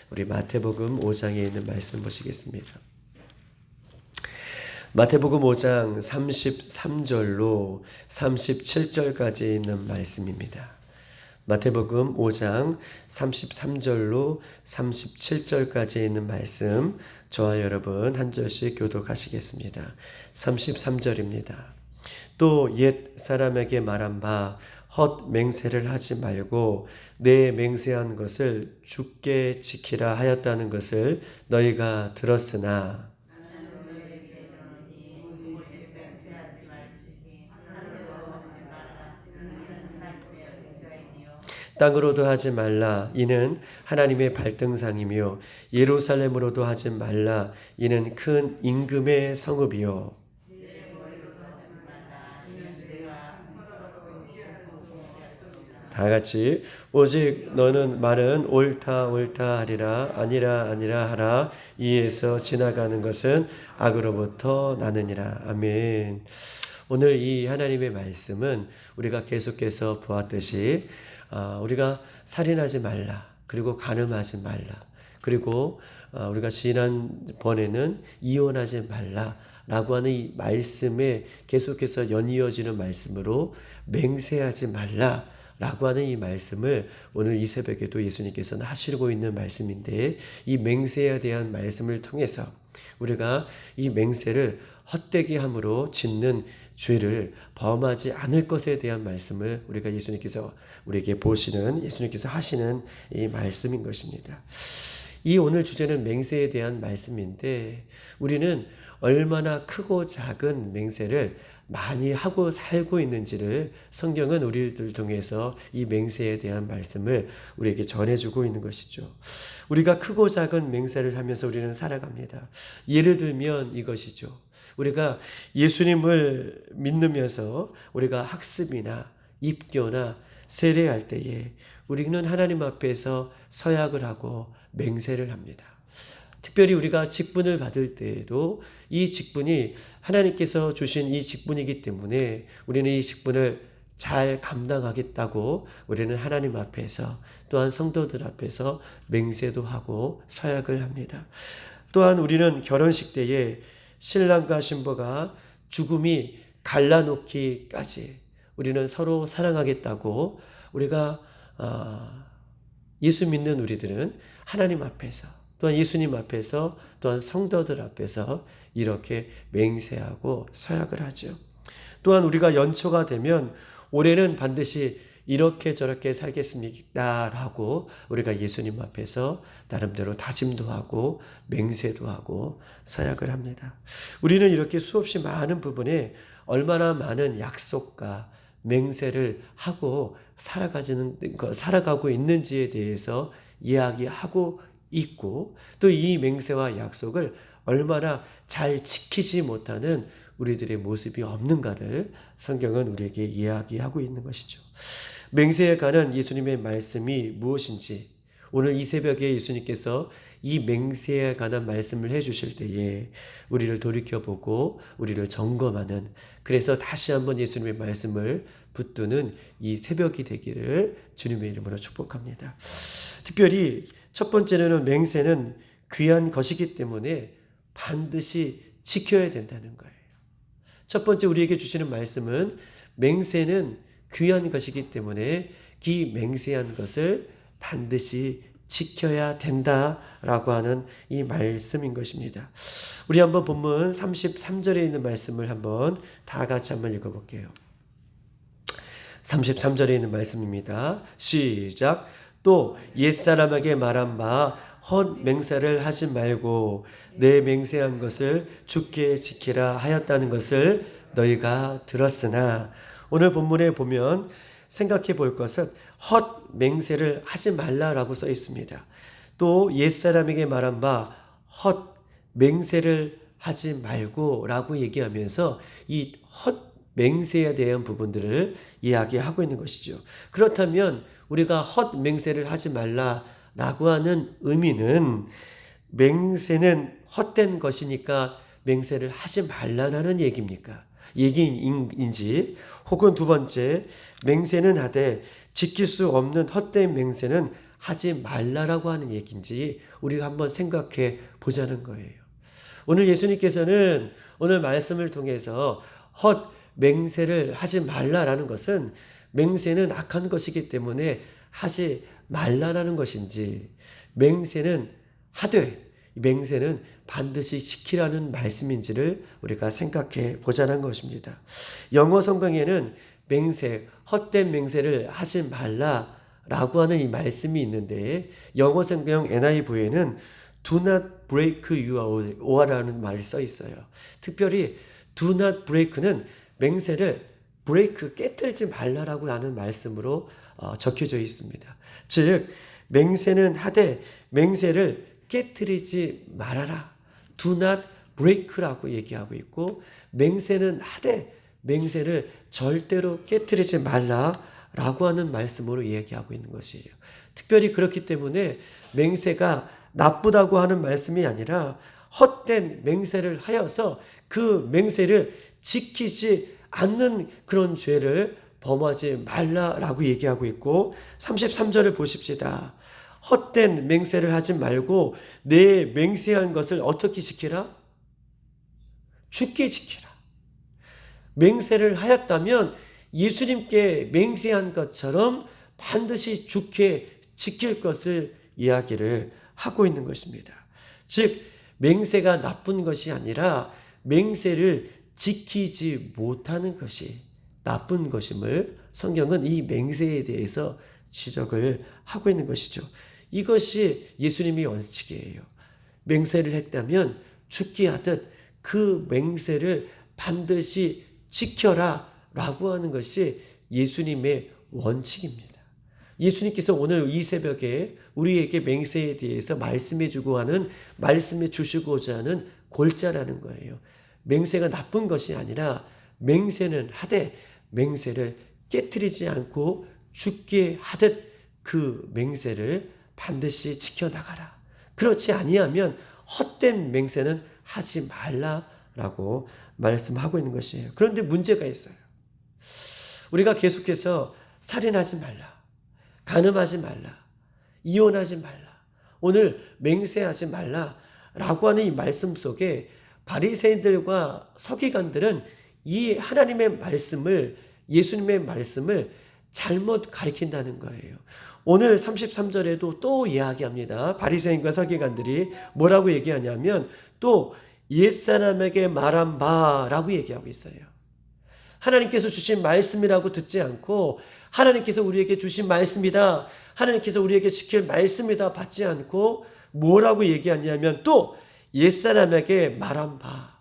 우리 마태복음 5장에 있는 말씀 보시겠습니다. 마태복음 5장 33절로 37절까지 있는 말씀입니다. 마태복음 5장 33절로 37절까지 있는 말씀, 저와 여러분 한 절씩 교독하시겠습니다. 33절입니다. 또 옛 사람에게 말한 바 헛 맹세를 하지 말고 내 맹세한 것을 굳게 지키라 하였다는 것을 너희가 들었으나 땅으로도 하지 말라 이는 하나님의 발등상이며 예루살렘으로도 하지 말라 이는 큰 임금의 성읍이요 다 같이 오직 너는 말은 옳다 옳다 하리라 아니라 아니라 하라 이에서 지나가는 것은 악으로부터 나느니라. 아멘. 오늘 이 하나님의 말씀은 우리가 계속해서 보았듯이 우리가 살인하지 말라, 그리고 간음하지 말라, 그리고 우리가 지난번에는 이혼하지 말라 라고 하는 이 말씀에 계속해서 연이어지는 말씀으로 맹세하지 말라 라고 하는 이 말씀을 오늘 이 새벽에도 예수님께서는 하시고 있는 말씀인데, 이 맹세에 대한 말씀을 통해서 우리가 이 맹세를 헛되게 함으로 짓는 죄를 범하지 않을 것에 대한 말씀을 우리가 예수님께서 우리에게 보시는, 예수님께서 하시는 이 말씀인 것입니다. 이 오늘 주제는 맹세에 대한 말씀인데, 우리는 얼마나 크고 작은 맹세를 많이 하고 살고 있는지를 성경은 우리들 통해서 이 맹세에 대한 말씀을 우리에게 전해주고 있는 것이죠. 우리가 크고 작은 맹세를 하면서 우리는 살아갑니다. 예를 들면 이것이죠. 우리가 예수님을 믿으면서 우리가 학습이나 입교나 세례할 때에 우리는 하나님 앞에서 서약을 하고 맹세를 합니다. 특별히 우리가 직분을 받을 때에도 이 직분이 하나님께서 주신 이 직분이기 때문에 우리는 이 직분을 잘 감당하겠다고 우리는 하나님 앞에서, 또한 성도들 앞에서 맹세도 하고 서약을 합니다. 또한 우리는 결혼식 때에 신랑과 신부가 죽음이 갈라놓기까지 우리는 서로 사랑하겠다고 우리가 예수 믿는 우리들은 하나님 앞에서, 또한 예수님 앞에서, 또한 성도들 앞에서 이렇게 맹세하고 서약을 하죠. 또한 우리가 연초가 되면 올해는 반드시 이렇게 저렇게 살겠습니다 라고 우리가 예수님 앞에서 나름대로 다짐도 하고 맹세도 하고 서약을 합니다. 우리는 이렇게 수없이 많은 부분에 얼마나 많은 약속과 맹세를 하고 살아가고 있는지에 대해서 이야기하고 있고, 또 이 맹세와 약속을 얼마나 잘 지키지 못하는 우리들의 모습이 없는가를 성경은 우리에게 이야기하고 있는 것이죠. 맹세에 관한 예수님의 말씀이 무엇인지, 오늘 이 새벽에 예수님께서 이 맹세에 관한 말씀을 해주실 때에 우리를 돌이켜보고 우리를 점검하는, 그래서 다시 한번 예수님의 말씀을 붙드는 이 새벽이 되기를 주님의 이름으로 축복합니다. 특별히 첫 번째는 맹세는 귀한 것이기 때문에 반드시 지켜야 된다는 거예요. 첫 번째 우리에게 주시는 말씀은 맹세는 귀한 것이기 때문에 이 맹세한 것을 반드시 지켜야 된다라고 하는 이 말씀인 것입니다. 우리 한번 본문 33절에 있는 말씀을 한번 다 같이 한번 읽어볼게요. 33절에 있는 말씀입니다. 시작. 또 옛사람에게 말한 바 헛 맹세를 하지 말고 내 맹세한 것을 굳게 지키라 하였다는 것을 너희가 들었으나, 오늘 본문에 보면 생각해 볼 것은 헛 맹세를 하지 말라라고 써 있습니다. 또 옛사람에게 말한 바 헛 맹세를 하지 말고 라고 얘기하면서 이 헛 맹세에 대한 부분들을 이야기하고 있는 것이죠. 그렇다면 우리가 헛 맹세를 하지 말라라고 하는 의미는 맹세는 헛된 것이니까 맹세를 하지 말라는 얘기입니까? 얘기인지, 혹은 두 번째, 맹세는 하되 지킬 수 없는 헛된 맹세는 하지 말라라고 하는 얘기인지 우리가 한번 생각해 보자는 거예요. 오늘 예수님께서는 오늘 말씀을 통해서 헛 맹세를 하지 말라라는 것은 맹세는 악한 것이기 때문에 하지 말라라는 것인지, 맹세는 하되 맹세는 반드시 지키라는 말씀인지를 우리가 생각해 보자는 것입니다. 영어 성경에는 맹세, 헛된 맹세를 하지 말라라고 하는 이 말씀이 있는데, 영어 성경 NIV에는 do not break your oath라는 말이 써 있어요. 특별히 do not break는 맹세를 break, 깨뜨리지 말라라고 하는 말씀으로 적혀져 있습니다. 즉 맹세는 하되 맹세를 깨뜨리지 말아라. do not break라고 얘기하고 있고, 맹세는 하되 맹세를 절대로 깨뜨리지 말라라고 하는 말씀으로 얘기하고 있는 것이에요. 특별히 그렇기 때문에 맹세가 나쁘다고 하는 말씀이 아니라 헛된 맹세를 하여서 그 맹세를 지키지 않는 그런 죄를 범하지 말라라고 얘기하고 있고, 33절을 보십시다. 헛된 맹세를 하지 말고 내 맹세한 것을 어떻게 지키라? 죽게 지키라. 맹세를 하였다면 예수님께 맹세한 것처럼 반드시 죽게 지킬 것을 이야기를 하고 있는 것입니다. 즉 맹세가 나쁜 것이 아니라 맹세를 지키지 못하는 것이 나쁜 것임을 성경은 이 맹세에 대해서 지적을 하고 있는 것이죠. 이것이 예수님의 원칙이에요. 맹세를 했다면 죽게 하듯 그 맹세를 반드시 지켜라 라고 하는 것이 예수님의 원칙입니다. 예수님께서 오늘 이 새벽에 우리에게 맹세에 대해서 말씀해 주고 하는, 말씀해 주시고자 하는 골자라는 거예요. 맹세가 나쁜 것이 아니라 맹세는 하되 맹세를 깨뜨리지 않고 죽게 하듯 그 맹세를 반드시 지켜나가라. 그렇지 아니하면 헛된 맹세는 하지 말라라고 말씀하고 있는 것이에요. 그런데 문제가 있어요. 우리가 계속해서 살인하지 말라, 간음하지 말라, 이혼하지 말라, 오늘 맹세하지 말라라고 하는 이 말씀 속에 바리새인들과 서기관들은 이 하나님의 말씀을, 예수님의 말씀을 잘못 가리킨다는 거예요. 오늘 33절에도 또 이야기합니다. 바리새인과 서기관들이 뭐라고 얘기하냐면 또 옛사람에게 말한 바라고 얘기하고 있어요. 하나님께서 주신 말씀이라고 듣지 않고, 하나님께서 우리에게 주신 말씀이다, 하나님께서 우리에게 지킬 말씀이다 받지 않고 뭐라고 얘기하냐면 또 옛사람에게 말한 바.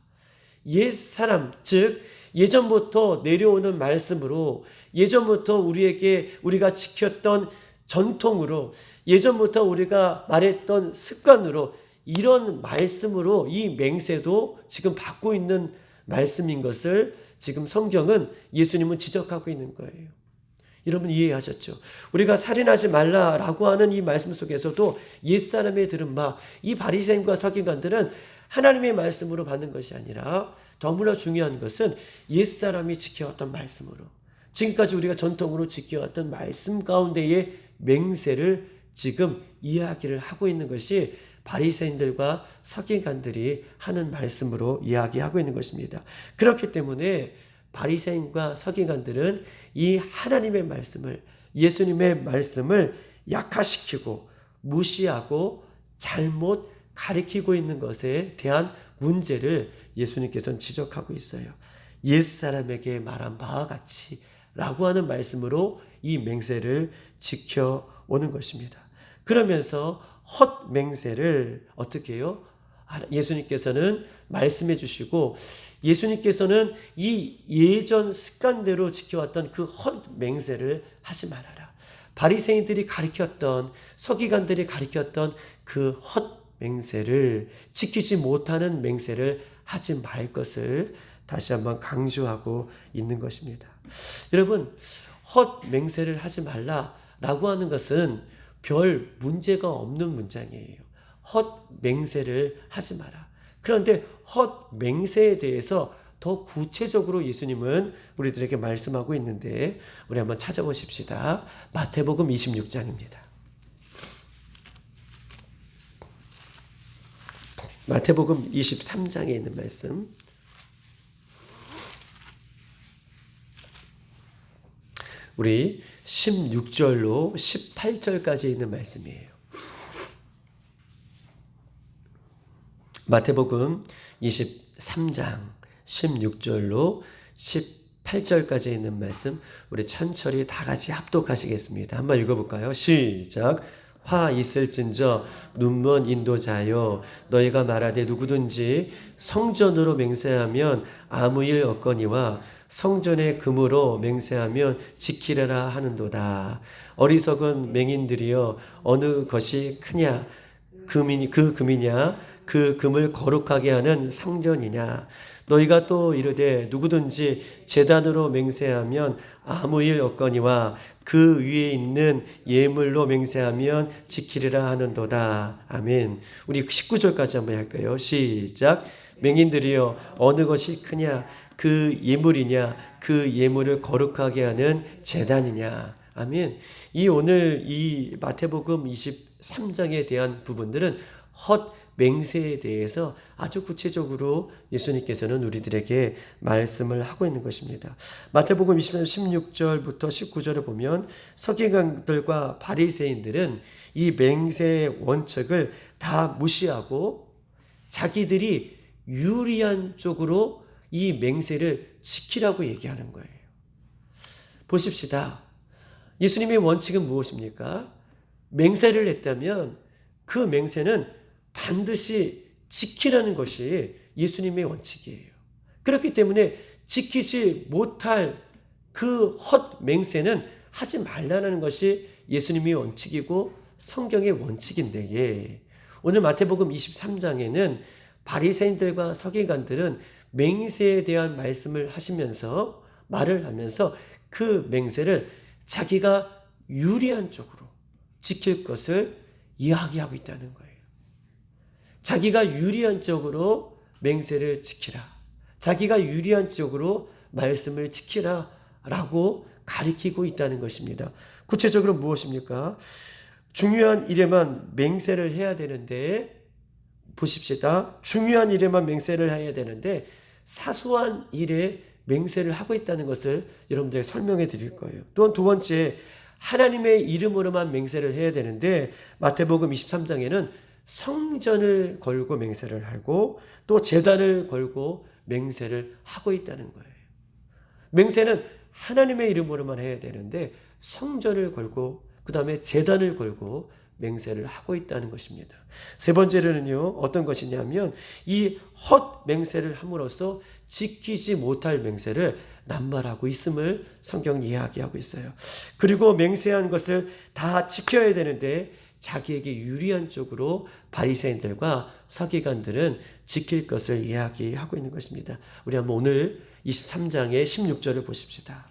옛사람, 즉 예전부터 내려오는 말씀으로, 예전부터 우리가 지켰던 전통으로, 예전부터 우리가 말했던 습관으로, 이런 말씀으로 이 맹세도 지금 받고 있는 말씀인 것을 지금 성경은, 예수님은 지적하고 있는 거예요. 여러분 이해하셨죠? 우리가 살인하지 말라라고 하는 이 말씀 속에서도 옛사람의 들은 바, 이 바리새인과 서기관들은 하나님의 말씀으로 받는 것이 아니라 너무나 중요한 것은 옛사람이 지켜왔던 말씀으로, 지금까지 우리가 전통으로 지켜왔던 말씀 가운데의 맹세를 지금 이야기를 하고 있는 것이 바리새인들과 서기관들이 하는 말씀으로 이야기하고 있는 것입니다. 그렇기 때문에 바리새인과 서기관들은 이 하나님의 말씀을, 예수님의 말씀을 약화시키고 무시하고 잘못 가리키고 있는 것에 대한 문제를 예수님께서는 지적하고 있어요. 옛사람에게 말한 바와 같이 라고 하는 말씀으로 이 맹세를 지켜오는 것입니다. 그러면서 헛 맹세를 어떻게 해요? 예수님께서는 말씀해 주시고, 예수님께서는 이 예전 습관대로 지켜왔던 그 헛 맹세를 하지 말아라. 바리새인들이 가르쳤던, 서기관들이 가르쳤던 그 헛 맹세를, 지키지 못하는 맹세를 하지 말 것을 다시 한번 강조하고 있는 것입니다. 여러분, 헛 맹세를 하지 말라라고 하는 것은 별 문제가 없는 문장이에요. 헛 맹세를 하지 마라. 그런데 헛 맹세에 대해서 더 구체적으로 예수님은 우리들에게 말씀하고 있는데, 우리 한번 찾아보십시다. 마태복음 26장입니다. 마태복음 23장에 있는 말씀. 우리 16절로 18절까지 있는 말씀이에요. 마태복음 23장 16절로 18절까지 있는 말씀, 우리 천천히 다 같이 합독하시겠습니다. 한번 읽어볼까요? 시작. 화 있을진저 눈먼 인도자여, 너희가 말하되 누구든지 성전으로 맹세하면 아무 일 없거니와 성전의 금으로 맹세하면 지키려라 하는도다. 어리석은 맹인들이여, 어느 것이 크냐? 금이냐? 그 금을 거룩하게 하는 성전이냐? 너희가 또 이르되 누구든지 제단으로 맹세하면 아무 일 없거니와 그 위에 있는 예물로 맹세하면 지키리라 하는도다. 아멘. 우리 19절까지 한번 할까요? 시작. 맹인들이여, 어느 것이 크냐? 그 예물이냐? 그 예물을 거룩하게 하는 제단이냐? 아멘. 오늘 이 마태복음 23장에 대한 부분들은 맹세에 대해서 아주 구체적으로 예수님께서는 우리들에게 말씀을 하고 있는 것입니다. 마태복음 23장 16절부터 19절을 보면 서기관들과 바리새인들은 이 맹세의 원칙을 다 무시하고 자기들이 유리한 쪽으로 이 맹세를 지키라고 얘기하는 거예요. 보십시다. 예수님의 원칙은 무엇입니까? 맹세를 했다면 그 맹세는 반드시 지키라는 것이 예수님의 원칙이에요. 그렇기 때문에 지키지 못할 그 맹세는 하지 말라는 것이 예수님의 원칙이고 성경의 원칙인데, 오늘 마태복음 23장에는 바리새인들과 서기관들은 맹세에 대한 말씀을 하시면서 말을 하면서 그 맹세를 자기가 유리한 쪽으로 지킬 것을 이야기하고 있다는 거예요. 자기가 유리한 쪽으로 맹세를 지키라. 자기가 유리한 쪽으로 말씀을 지키라 라고 가리키고 있다는 것입니다. 구체적으로 무엇입니까? 중요한 일에만 맹세를 해야 되는데, 보십시다. 중요한 일에만 맹세를 해야 되는데 사소한 일에 맹세를 하고 있다는 것을 여러분들에게 설명해 드릴 거예요. 또한 두 번째, 하나님의 이름으로만 맹세를 해야 되는데 마태복음 23장에는 성전을 걸고 맹세를 하고 또 제단을 걸고 맹세를 하고 있다는 거예요. 맹세는 하나님의 이름으로만 해야 되는데 성전을 걸고 그 다음에 제단을 걸고 맹세를 하고 있다는 것입니다. 세 번째로는요, 어떤 것이냐면 이 맹세를 함으로써 지키지 못할 맹세를 남발하고 있음을 성경이 이야기하고 있어요. 그리고 맹세한 것을 다 지켜야 되는데 자기에게 유리한 쪽으로 바리새인들과 서기관들은 지킬 것을 이야기하고 있는 것입니다. 우리 한번 오늘 23장의 16절을 보십시다.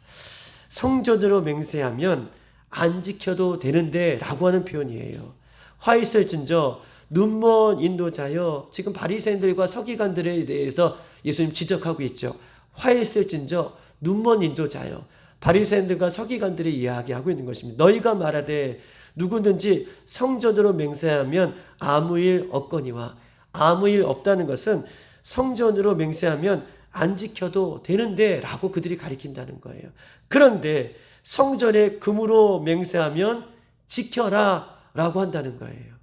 성전으로 맹세하면 안 지켜도 되는데 라고 하는 표현이에요. 화 있을진저 눈먼 인도자여, 지금 바리새인들과 서기관들에 대해서 예수님 지적하고 있죠. 화 있을진저 눈먼 인도자여, 바리새인들과 서기관들이 이야기하고 있는 것입니다. 너희가 말하되 누구든지 성전으로 맹세하면 아무 일 없거니와, 아무 일 없다는 것은 성전으로 맹세하면 안 지켜도 되는데 라고 그들이 가리킨다는 거예요. 그런데 성전에 금으로 맹세하면 지켜라 라고 한다는 거예요.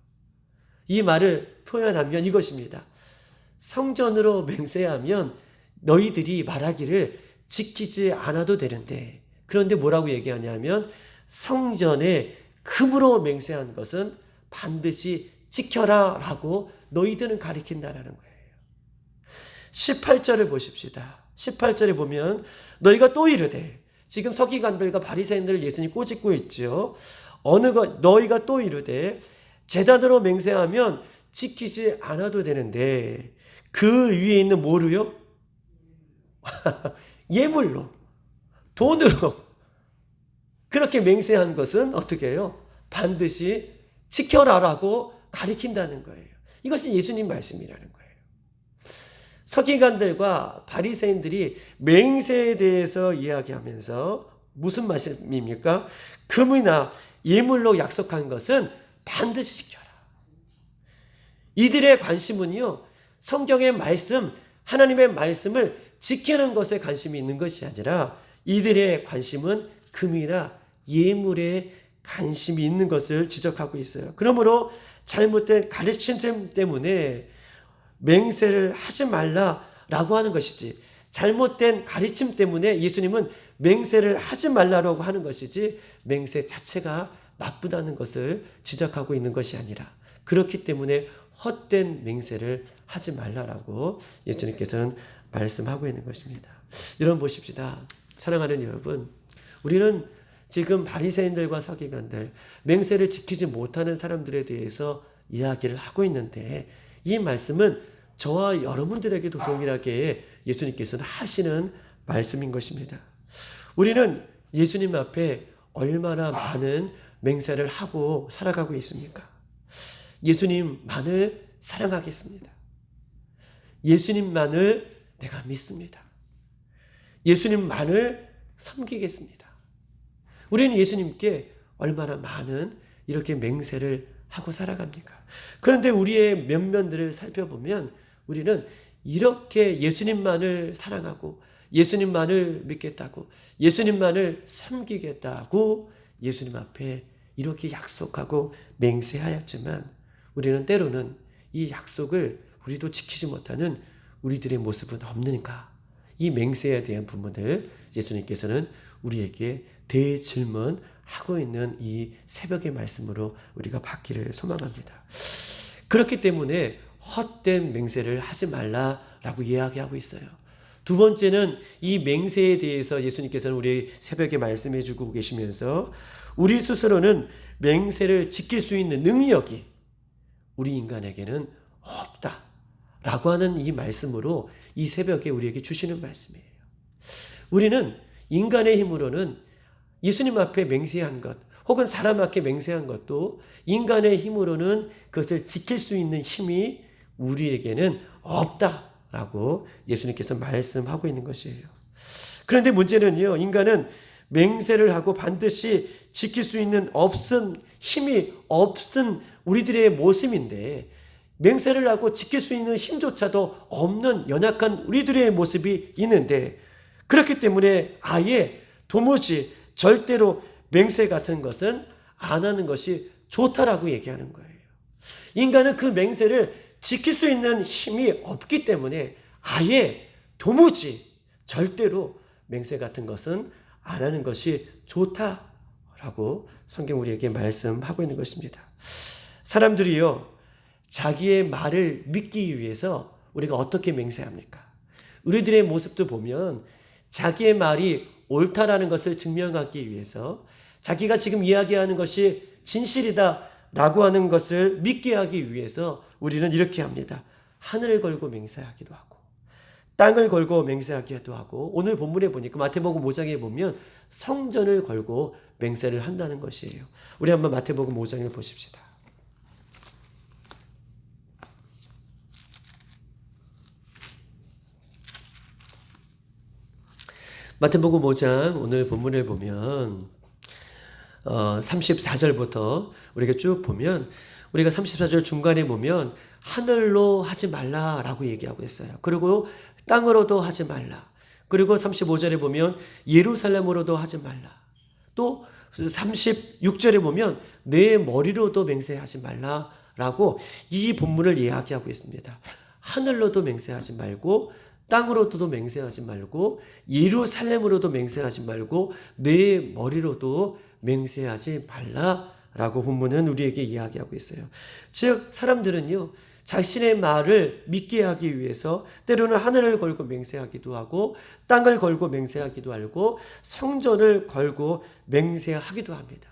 이 말을 표현하면 이것입니다. 성전으로 맹세하면 너희들이 말하기를 지키지 않아도 되는데, 그런데 뭐라고 얘기하냐면 성전에 금으로 맹세한 것은 반드시 지켜라 라고 너희들은 가리킨다라는 거예요. 18절을 보십시다. 18절에 보면 너희가 또 이르되, 지금 서기관들과 바리새인들 예수님 꼬집고 있죠. 너희가 또 이르되 제단으로 맹세하면 지키지 않아도 되는데 그 위에 있는 뭐로요? 예물로, 돈으로 그렇게 맹세한 것은 어떻게 해요? 반드시 지켜라라고 가리킨다는 거예요. 이것이 예수님 말씀이라는 거예요. 서기관들과 바리새인들이 맹세에 대해서 이야기하면서 무슨 말씀입니까? 금이나 예물로 약속한 것은 반드시 지켜라. 이들의 관심은요, 성경의 말씀, 하나님의 말씀을 지키는 것에 관심이 있는 것이 아니라 이들의 관심은 금이나 예물에 관심이 있는 것을 지적하고 있어요. 그러므로 잘못된 가르침 때문에 맹세를 하지 말라라고 하는 것이지, 잘못된 가르침 때문에 예수님은 맹세를 하지 말라고 하는 것이지 맹세 자체가 나쁘다는 것을 지적하고 있는 것이 아니라, 그렇기 때문에 헛된 맹세를 하지 말라라고 예수님께서는 말씀하고 있는 것입니다. 여러분 보십시다. 사랑하는 여러분, 우리는 지금 바리새인들과 서기관들, 맹세를 지키지 못하는 사람들에 대해서 이야기를 하고 있는데, 이 말씀은 저와 여러분들에게도 동일하게 예수님께서는 하시는 말씀인 것입니다. 우리는 예수님 앞에 얼마나 많은 맹세를 하고 살아가고 있습니까? 예수님만을 사랑하겠습니다. 예수님만을 내가 믿습니다. 예수님만을 섬기겠습니다. 우리는 예수님께 얼마나 많은 이렇게 맹세를 하고 살아갑니까? 그런데 우리의 면면들을 살펴보면 우리는 이렇게 예수님만을 사랑하고 예수님만을 믿겠다고, 예수님만을 섬기겠다고 예수님 앞에 이렇게 약속하고 맹세하였지만, 우리는 때로는 이 약속을 우리도 지키지 못하는 우리들의 모습은 없는가? 이 맹세에 대한 부분을 예수님께서는 우리에게 대질문하고 있는 이 새벽의 말씀으로 우리가 받기를 소망합니다. 그렇기 때문에 헛된 맹세를 하지 말라라고 이야기하고 있어요. 두 번째는 이 맹세에 대해서 예수님께서는 우리 새벽에 말씀해 주고 계시면서 우리 스스로는 맹세를 지킬 수 있는 능력이 우리 인간에게는 없다라고 하는 이 말씀으로 이 새벽에 우리에게 주시는 말씀이에요. 우리는 인간의 힘으로는 예수님 앞에 맹세한 것, 혹은 사람 앞에 맹세한 것도 인간의 힘으로는 그것을 지킬 수 있는 힘이 우리에게는 없다라고 예수님께서 말씀하고 있는 것이에요. 그런데 문제는요, 인간은 맹세를 하고 반드시 지킬 수 있는 힘이 없은 우리들의 모습인데, 맹세를 하고 지킬 수 있는 힘조차도 없는 연약한 우리들의 모습이 있는데, 그렇기 때문에 아예 도무지 절대로 맹세 같은 것은 안 하는 것이 좋다라고 얘기하는 거예요. 인간은 그 맹세를 지킬 수 있는 힘이 없기 때문에 아예 도무지 절대로 맹세 같은 것은 안 하는 것이 좋다라고 성경 우리에게 말씀하고 있는 것입니다. 사람들이요, 자기의 말을 믿기 위해서 우리가 어떻게 맹세합니까? 우리들의 모습도 보면 자기의 말이 옳다라는 것을 증명하기 위해서, 자기가 지금 이야기하는 것이 진실이다라고 하는 것을 믿게 하기 위해서 우리는 이렇게 합니다. 하늘을 걸고 맹세하기도 하고 땅을 걸고 맹세하기도 하고, 오늘 본문에 보니까 마태복음 5장에 보면 성전을 걸고 맹세를 한다는 것이에요. 우리 한번 마태복음 5장을 보십시다. 마태복음 5장 오늘 본문을 보면 34절부터 우리가 쭉 보면, 우리가 34절 중간에 보면 하늘로 하지 말라라고 얘기하고 있어요. 그리고 땅으로도 하지 말라. 그리고 35절에 보면 예루살렘으로도 하지 말라. 또 36절에 보면 내 머리로도 맹세하지 말라라고 이 본문을 이야기하고 있습니다. 하늘로도 맹세하지 말고, 땅으로도 맹세하지 말고, 예루살렘으로도 맹세하지 말고, 내 머리로도 맹세하지 말라라고 본문은 우리에게 이야기하고 있어요. 즉 사람들은요, 자신의 말을 믿게 하기 위해서 때로는 하늘을 걸고 맹세하기도 하고, 땅을 걸고 맹세하기도 하고, 성전을 걸고 맹세하기도 합니다.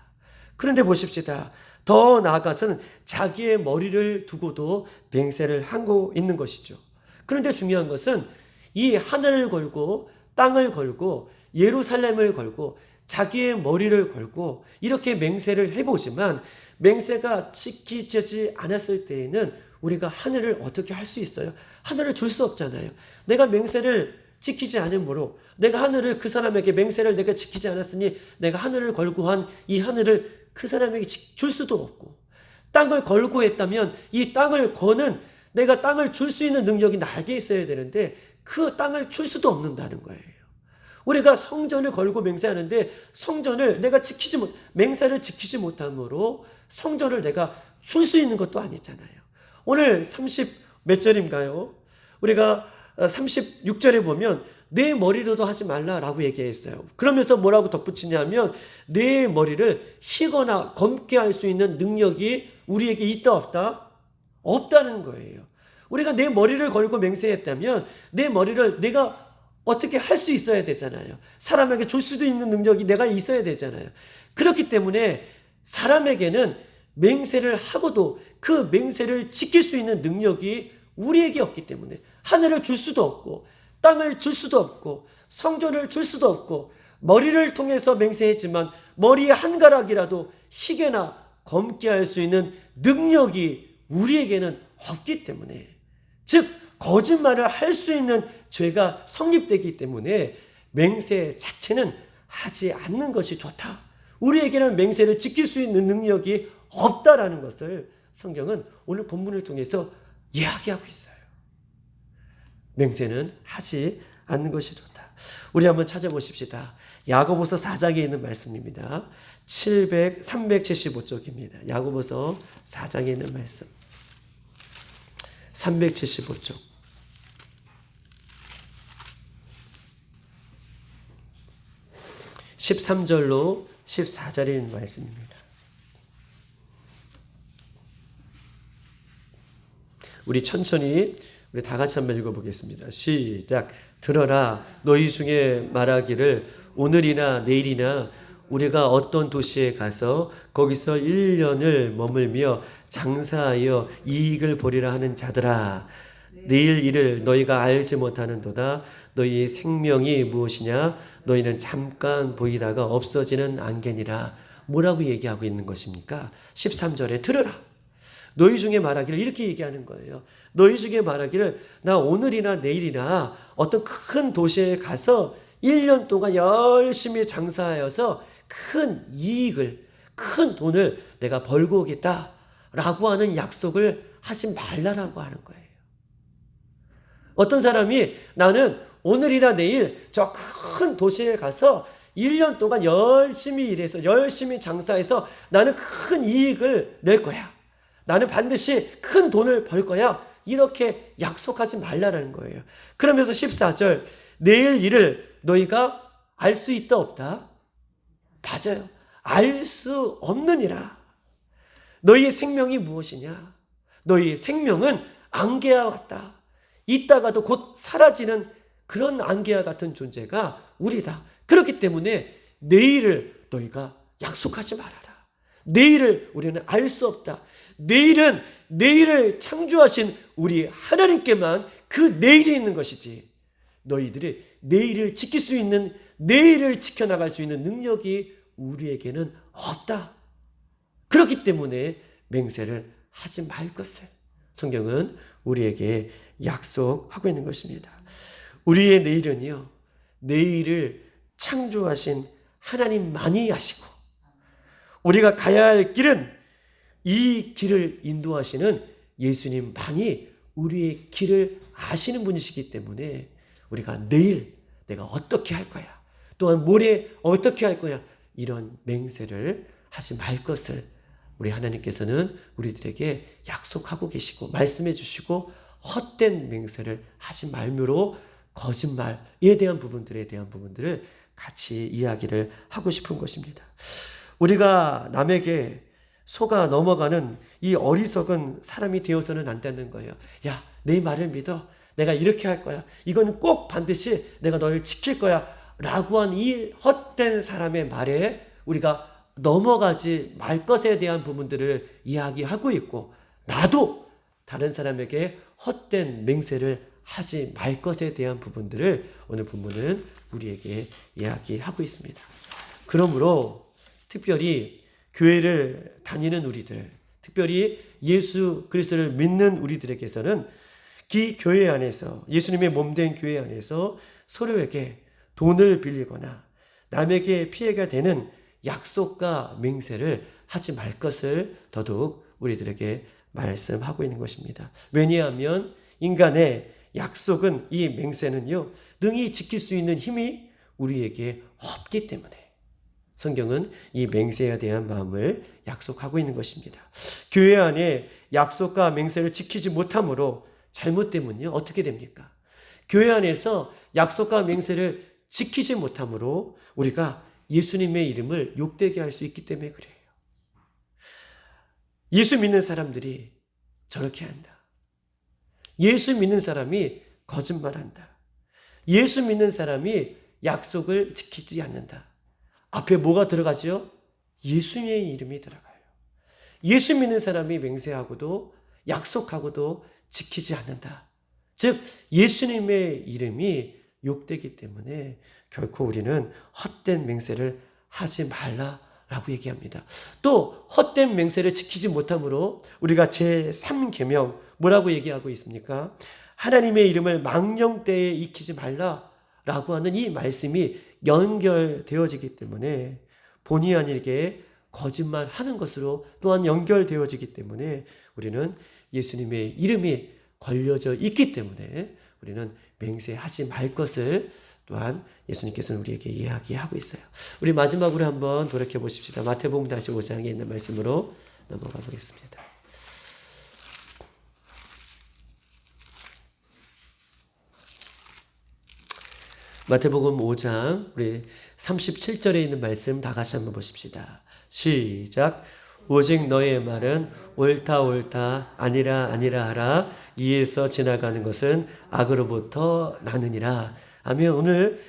그런데 보십시다. 더 나아가서는 자기의 머리를 두고도 맹세를 하고 있는 것이죠. 그런데 중요한 것은 이 하늘을 걸고 땅을 걸고 예루살렘을 걸고 자기의 머리를 걸고 이렇게 맹세를 해보지만, 맹세가 지키지 않았을 때에는 우리가 하늘을 어떻게 할 수 있어요? 하늘을 줄 수 없잖아요. 내가 맹세를 지키지 않으므로, 내가 하늘을 그 사람에게 맹세를 내가 지키지 않았으니 내가 하늘을 걸고 한 이 하늘을 그 사람에게 줄 수도 없고, 땅을 걸고 했다면 이 땅을 거는 내가 땅을 줄 수 있는 능력이 나에게 있어야 되는데 그 땅을 줄 수도 없는다는 거예요. 우리가 성전을 걸고 맹세하는데 성전을 내가 맹세를 지키지 못함으로 성전을 내가 줄 수 있는 것도 아니잖아요. 오늘 30 몇 절인가요? 우리가 36절에 보면 내 머리로도 하지 말라라고 얘기했어요. 그러면서 뭐라고 덧붙이냐면 내 머리를 희거나 검게 할 수 있는 능력이 우리에게 있다 없다? 없다는 거예요. 우리가 내 머리를 걸고 맹세했다면 내 머리를 내가 어떻게 할 수 있어야 되잖아요. 사람에게 줄 수도 있는 능력이 내가 있어야 되잖아요. 그렇기 때문에 사람에게는 맹세를 하고도 그 맹세를 지킬 수 있는 능력이 우리에게 없기 때문에 하늘을 줄 수도 없고 땅을 줄 수도 없고 성전을 줄 수도 없고 머리를 통해서 맹세했지만 머리의 한 가락이라도 희게나 검게 할 수 있는 능력이 우리에게는 없기 때문에, 즉 거짓말을 할 수 있는 죄가 성립되기 때문에 맹세 자체는 하지 않는 것이 좋다. 우리에게는 맹세를 지킬 수 있는 능력이 없다라는 것을 성경은 오늘 본문을 통해서 이야기하고 있어요. 맹세는 하지 않는 것이 좋다. 우리 한번 찾아보십시다. 야고보서 4장에 있는 말씀입니다. 375쪽입니다. 야고보서 4장에 있는 말씀. 375쪽. 13절로 14절에 있는 말씀입니다. 우리 천천히 우리 다 같이 한번 읽어보겠습니다. 시작. 들어라. 너희 중에 말하기를 오늘이나 내일이나 우리가 어떤 도시에 가서 거기서 1년을 머물며 장사하여 이익을 보리라 하는 자들아, 내일 일을 너희가 알지 못하는도다. 너희의 생명이 무엇이냐? 너희는 잠깐 보이다가 없어지는 안개니라. 뭐라고 얘기하고 있는 것입니까? 13절에 들으라. 너희 중에 말하기를, 이렇게 얘기하는 거예요. 너희 중에 말하기를 나 오늘이나 내일이나 어떤 큰 도시에 가서 1년 동안 열심히 장사하여서 큰 이익을, 큰 돈을 내가 벌고 오겠다라고 하는 약속을 하지 말라라고 하는 거예요. 어떤 사람이 나는 오늘이나 내일 저 큰 도시에 가서 1년 동안 열심히 일해서 열심히 장사해서 나는 큰 이익을 낼 거야. 나는 반드시 큰 돈을 벌 거야. 이렇게 약속하지 말라라는 거예요. 그러면서 14절, 내일 일을 너희가 알 수 있다 없다? 맞아요. 알 수 없느니라. 너희의 생명이 무엇이냐? 너희의 생명은 안개와 같다. 있다가도 곧 사라지는 그런 안개와 같은 존재가 우리다. 그렇기 때문에 내일을 너희가 약속하지 말아라. 내일을 우리는 알 수 없다. 내일은 내일을 창조하신 우리 하나님께만 그 내일이 있는 것이지, 너희들이 내일을 지킬 수 있는, 내일을 지켜나갈 수 있는 능력이 우리에게는 없다. 그렇기 때문에 맹세를 하지 말 것을 성경은 우리에게 약속하고 있는 것입니다. 우리의 내일은요, 내일을 창조하신 하나님만이 아시고, 우리가 가야 할 길은 이 길을 인도하시는 예수님만이 우리의 길을 아시는 분이시기 때문에 우리가 내일 내가 어떻게 할 거야, 또한 모레 어떻게 할 거야, 이런 맹세를 하지 말 것을 우리 하나님께서는 우리들에게 약속하고 계시고 말씀해 주시고, 헛된 맹세를 하지 말므로 거짓말에 대한 부분들을 같이 이야기를 하고 싶은 것입니다. 우리가 남에게 속아 넘어가는 이 어리석은 사람이 되어서는 안 되는 거예요. 야, 내 말을 믿어. 내가 이렇게 할 거야. 이건 꼭 반드시 내가 너를 지킬 거야. 라고 한 이 헛된 사람의 말에 우리가 넘어가지 말 것에 대한 부분들을 이야기하고 있고, 나도 다른 사람에게 헛된 맹세를 하지 말 것에 대한 부분들을 오늘 본문은 우리에게 이야기하고 있습니다. 그러므로 특별히 교회를 다니는 우리들, 특별히 예수 그리스도를 믿는 우리들에게서는 이 교회 안에서, 예수님의 몸된 교회 안에서 서로에게 돈을 빌리거나 남에게 피해가 되는 약속과 맹세를 하지 말 것을 더더욱 우리들에게 말씀하고 있는 것입니다. 왜냐하면 인간의 약속은, 이 맹세는요, 능히 지킬 수 있는 힘이 우리에게 없기 때문에 성경은 이 맹세에 대한 마음을 약속하고 있는 것입니다. 교회 안에 약속과 맹세를 지키지 못함으로 잘못되면요, 어떻게 됩니까? 교회 안에서 약속과 맹세를 지키지 못함으로 우리가 예수님의 이름을 욕되게 할 수 있기 때문에 그래요. 예수 믿는 사람들이 저렇게 한다. 예수 믿는 사람이 거짓말한다. 예수 믿는 사람이 약속을 지키지 않는다. 앞에 뭐가 들어가죠? 예수님의 이름이 들어가요. 예수 믿는 사람이 맹세하고도 약속하고도 지키지 않는다. 즉 예수님의 이름이 욕되기 때문에 결코 우리는 헛된 맹세를 하지 말라라고 얘기합니다. 또 헛된 맹세를 지키지 못함으로 우리가 제3계명 뭐라고 얘기하고 있습니까? 하나님의 이름을 망령되에 익히지 말라라고 하는 이 말씀이 연결되어지기 때문에 본의 아니게 거짓말하는 것으로 또한 연결되어지기 때문에 우리는 예수님의 이름이 걸려져 있기 때문에 우리는 맹세하지 말 것을 또한 예수님께서는 우리에게 이야기하고 있어요. 우리 마지막으로 한번 돌이켜 보십시다. 마태복음 다시 5장에 있는 말씀으로 넘어가 보겠습니다. 마태복음 5장 우리 37절에 있는 말씀 다 같이 한번 보십시다. 시작. 오직 너의 말은 옳다 옳다 아니라 아니라 하라. 이에서 지나가는 것은 악으로부터 나느니라. 아멘. 오늘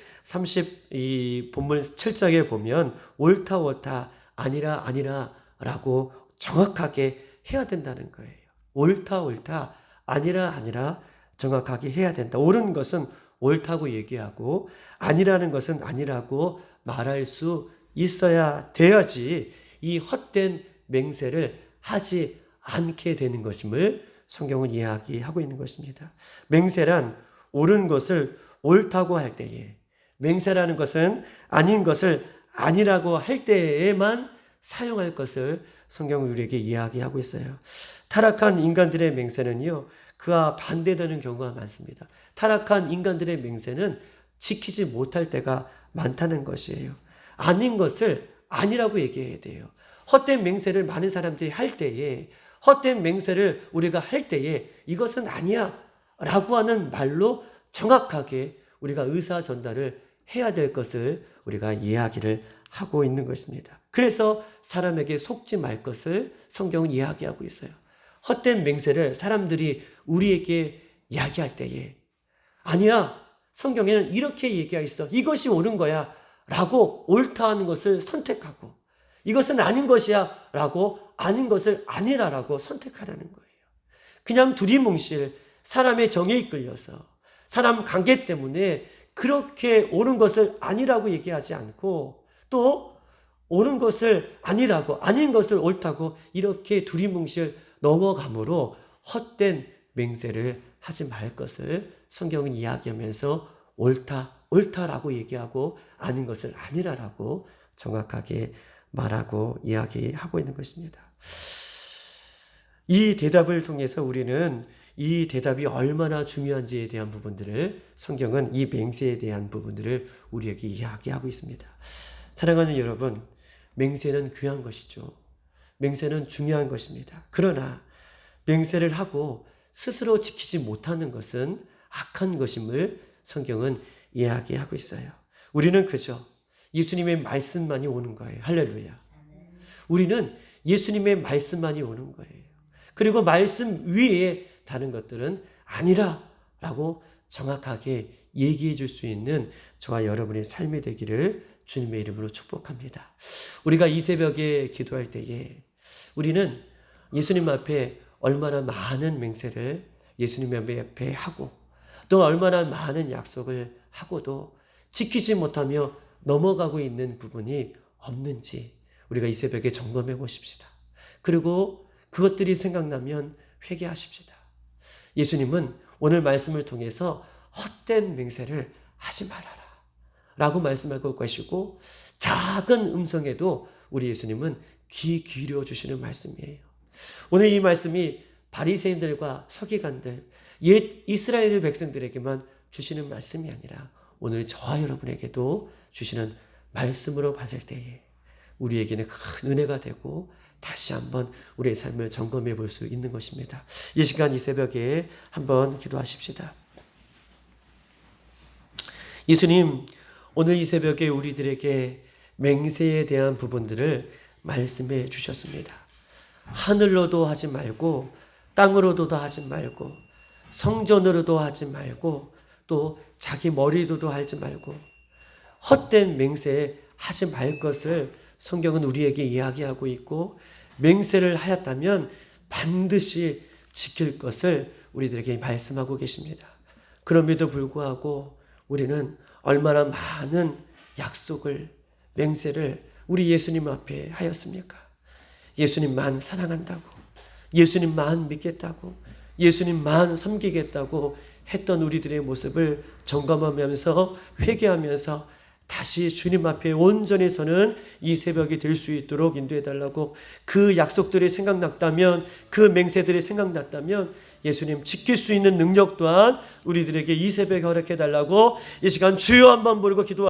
이 본문 7장에 보면 옳다 옳다 아니라 아니라 라고 정확하게 해야 된다는 거예요. 옳다 옳다 아니라 아니라 정확하게 해야 된다. 옳은 것은 옳다고 얘기하고 아니라는 것은 아니라고 말할 수 있어야 돼야지 이 헛된 맹세를 하지 않게 되는 것임을 성경은 이야기하고 있는 것입니다. 맹세란 옳은 것을 옳다고 할 때에, 맹세라는 것은 아닌 것을 아니라고 할 때에만 사용할 것을 성경은 우리에게 이야기하고 있어요. 타락한 인간들의 맹세는요, 그와 반대되는 경우가 많습니다. 타락한 인간들의 맹세는 지키지 못할 때가 많다는 것이에요. 아닌 것을 아니라고 얘기해야 돼요. 헛된 맹세를 많은 사람들이 할 때에, 헛된 맹세를 우리가 할 때에 이것은 아니야 라고 하는 말로 정확하게 우리가 의사 전달을 해야 될 것을 우리가 이야기를 하고 있는 것입니다. 그래서 사람에게 속지 말 것을 성경은 이야기하고 있어요. 헛된 맹세를 사람들이 우리에게 이야기할 때에 아니야, 성경에는 이렇게 얘기하고 있어. 이것이 옳은 거야 라고 옳다 하는 것을 선택하고 이것은 아닌 것이야 라고 아닌 것을 아니라라고 선택하라는 거예요. 그냥 두리뭉실 사람의 정에 이끌려서 사람 관계 때문에 그렇게 옳은 것을 아니라고 얘기하지 않고 또 옳은 것을 아니라고 아닌 것을 옳다고 이렇게 두리뭉실 넘어감으로 헛된 맹세를 하지 말 것을 성경은 이야기하면서 옳다라고 얘기하고 아닌 것을 아니라라고 정확하게 말하고 이야기하고 있는 것입니다. 이 대답을 통해서 우리는 이 대답이 얼마나 중요한지에 대한 부분들을 성경은 이 맹세에 대한 부분들을 우리에게 이야기하고 있습니다. 사랑하는 여러분, 맹세는 귀한 것이죠. 맹세는 중요한 것입니다. 그러나 맹세를 하고 스스로 지키지 못하는 것은 악한 것임을 성경은 이야기하고 있어요. 우리는 그저 예수님의 말씀만이 오는 거예요. 할렐루야. 우리는 예수님의 말씀만이 오는 거예요. 그리고 말씀 위에 다른 것들은 아니라 라고 정확하게 얘기해 줄 수 있는 저와 여러분의 삶이 되기를 주님의 이름으로 축복합니다. 우리가 이 새벽에 기도할 때에 우리는 예수님 앞에 얼마나 많은 맹세를 예수님 앞에 하고 또 얼마나 많은 약속을 하고도 지키지 못하며 넘어가고 있는 부분이 없는지 우리가 이 새벽에 점검해 보십시다. 그리고 그것들이 생각나면 회개하십시다. 예수님은 오늘 말씀을 통해서 헛된 맹세를 하지 말아라 라고 말씀하고 계시고 작은 음성에도 우리 예수님은 귀 기울여 주시는 말씀이에요. 오늘 이 말씀이 바리새인들과 서기관들, 옛 이스라엘 백성들에게만 주시는 말씀이 아니라 오늘 저와 여러분에게도 주시는 말씀으로 받을 때에 우리에게는 큰 은혜가 되고 다시 한번 우리의 삶을 점검해 볼 수 있는 것입니다. 이 시간 이 새벽에 한번 기도하십시다. 예수님, 오늘 이 새벽에 우리들에게 맹세에 대한 부분들을 말씀해 주셨습니다. 하늘로도 하지 말고 땅으로도 하지 말고 성전으로도 하지 말고 또 자기 머리로도 하지 말고 헛된 맹세 하지 말 것을 성경은 우리에게 이야기하고 있고 맹세를 하였다면 반드시 지킬 것을 우리들에게 말씀하고 계십니다. 그럼에도 불구하고 우리는 얼마나 많은 약속을 맹세를 우리 예수님 앞에 하였습니까? 예수님만 사랑한다고, 예수님만 믿겠다고, 예수님만 섬기겠다고 했던 우리들의 모습을 점검하면서 회개하면서 다시 주님 앞에 온전히 서는 이 새벽이 될 수 있도록 인도해달라고, 그 약속들이 생각났다면, 그 맹세들이 생각났다면 예수님 지킬 수 있는 능력 또한 우리들에게 이 새벽에 허락해달라고 이 시간 주여 한번 부르고 기도하겠습니다.